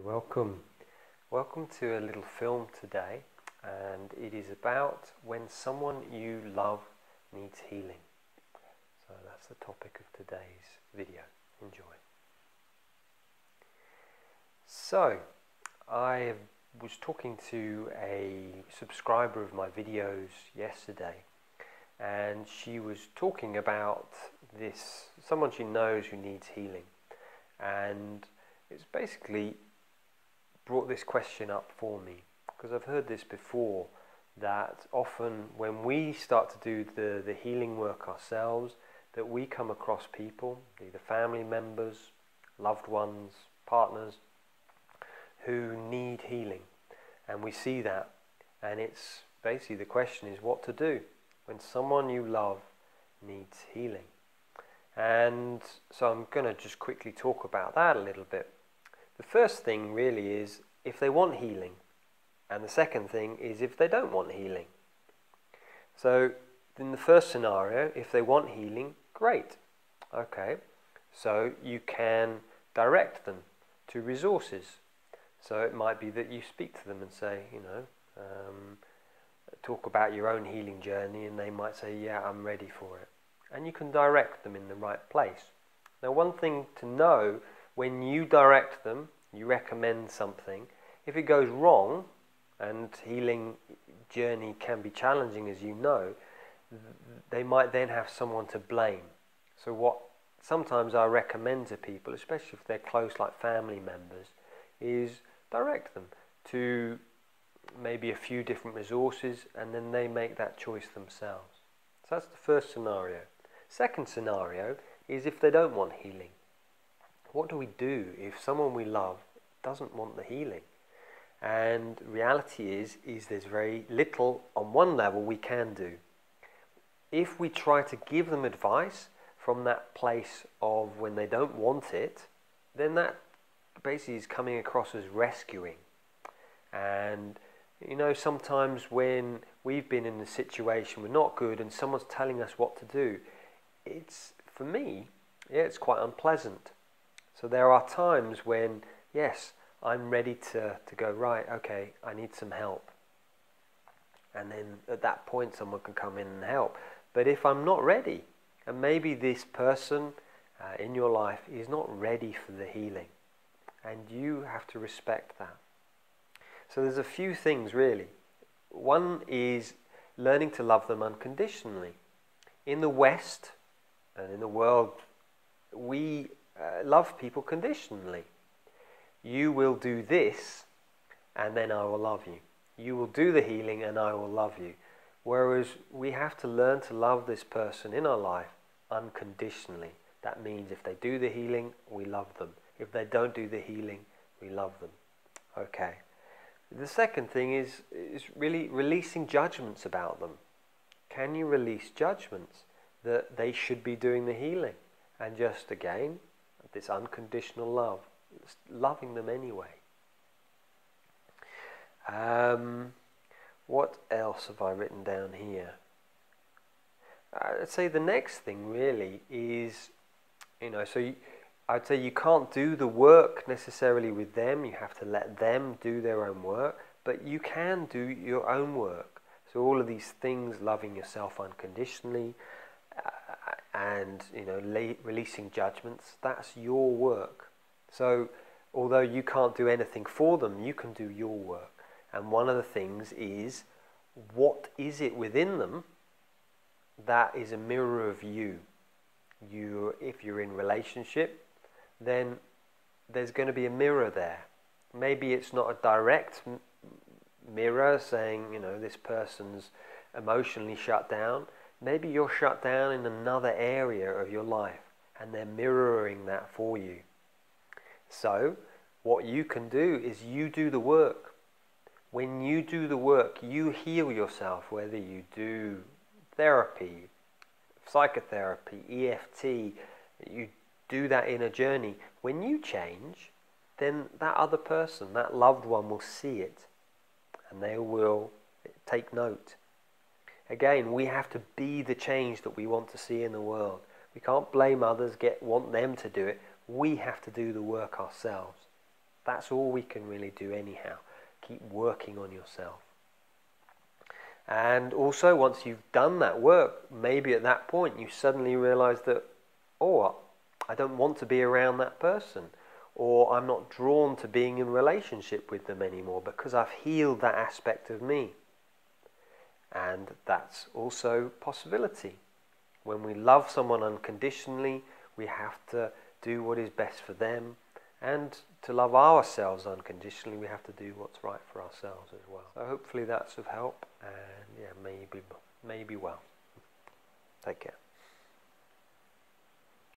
Welcome. Welcome to a little film today, and it is about when someone you love needs healing. So that's the topic of today's video. Enjoy. So, I was talking to a subscriber of my videos yesterday, and she was talking about someone she knows who needs healing, and it's basically brought this question up for me, because I've heard this before, that often when we start to do the healing work ourselves, that we come across people, either family members, loved ones, partners, who need healing. And we see that, and it's basically the question is what to do when someone you love needs healing. And so I'm going to just quickly talk about that a little bit. The first thing really is if they want healing, and the second thing is if they don't want healing. So in the first scenario, if they want healing, great. Okay, so you can direct them to resources. So it might be that you speak to them and say, talk about your own healing journey, and they might say, yeah, I'm ready for it. And you can direct them in the right place. Now, one thing to know, when you direct them, you recommend something, if it goes wrong, and healing journey can be challenging, as you know, they might then have someone to blame. So what sometimes I recommend to people, especially if they're close like family members, is direct them to maybe a few different resources, and then they make that choice themselves. So that's the first scenario. Second scenario is if they don't want healing. What do we do if someone we love doesn't want the healing? And reality is there's very little on one level we can do. If we try to give them advice from that place of when they don't want it, then that basically is coming across as rescuing. And sometimes when we've been in a situation we're not good and someone's telling us what to do, for me, it's quite unpleasant. So there are times when, yes, I'm ready to go, right, okay, I need some help. And then at that point someone can come in and help. But if I'm not ready, and maybe this person in your life is not ready for the healing, and you have to respect that. So there's a few things really. One is learning to love them unconditionally. In the West and in the world, we love people conditionally. You will do this and then I will love you. You will do the healing and I will love you. Whereas we have to learn to love this person in our life unconditionally. That means if they do the healing, we love them. If they don't do the healing, we love them. Okay. The second thing is really releasing judgments about them. Can you release judgments that they should be doing the healing? And just again, this unconditional love, loving them anyway. What else have I written down here? I'd say the next thing really is, I'd say you can't do the work necessarily with them. You have to let them do their own work, but you can do your own work. So all of these things, loving yourself unconditionally, and releasing judgments, that's your work. So although you can't do anything for them, you can do your work. And one of the things is, what is it within them that is a mirror of you? If you're in relationship, then there's going to be a mirror there. Maybe it's not a direct mirror saying, this person's emotionally shut down. Maybe you're shut down in another area of your life, and they're mirroring that for you. So what you can do is you do the work. When you do the work, you heal yourself, whether you do therapy, psychotherapy, EFT, you do that in a journey. When you change, then that other person, that loved one, will see it, and they will take note. Again, we have to be the change that we want to see in the world. We can't blame others, want them to do it. We have to do the work ourselves. That's all we can really do anyhow. Keep working on yourself. And also, once you've done that work, maybe at that point you suddenly realize that, oh, I don't want to be around that person, or I'm not drawn to being in a relationship with them anymore because I've healed that aspect of me. And that's also a possibility. When we love someone unconditionally, we have to do what is best for them, and to love ourselves unconditionally, we have to do what's right for ourselves as well. So hopefully that's of help, and yeah, maybe well. Take care.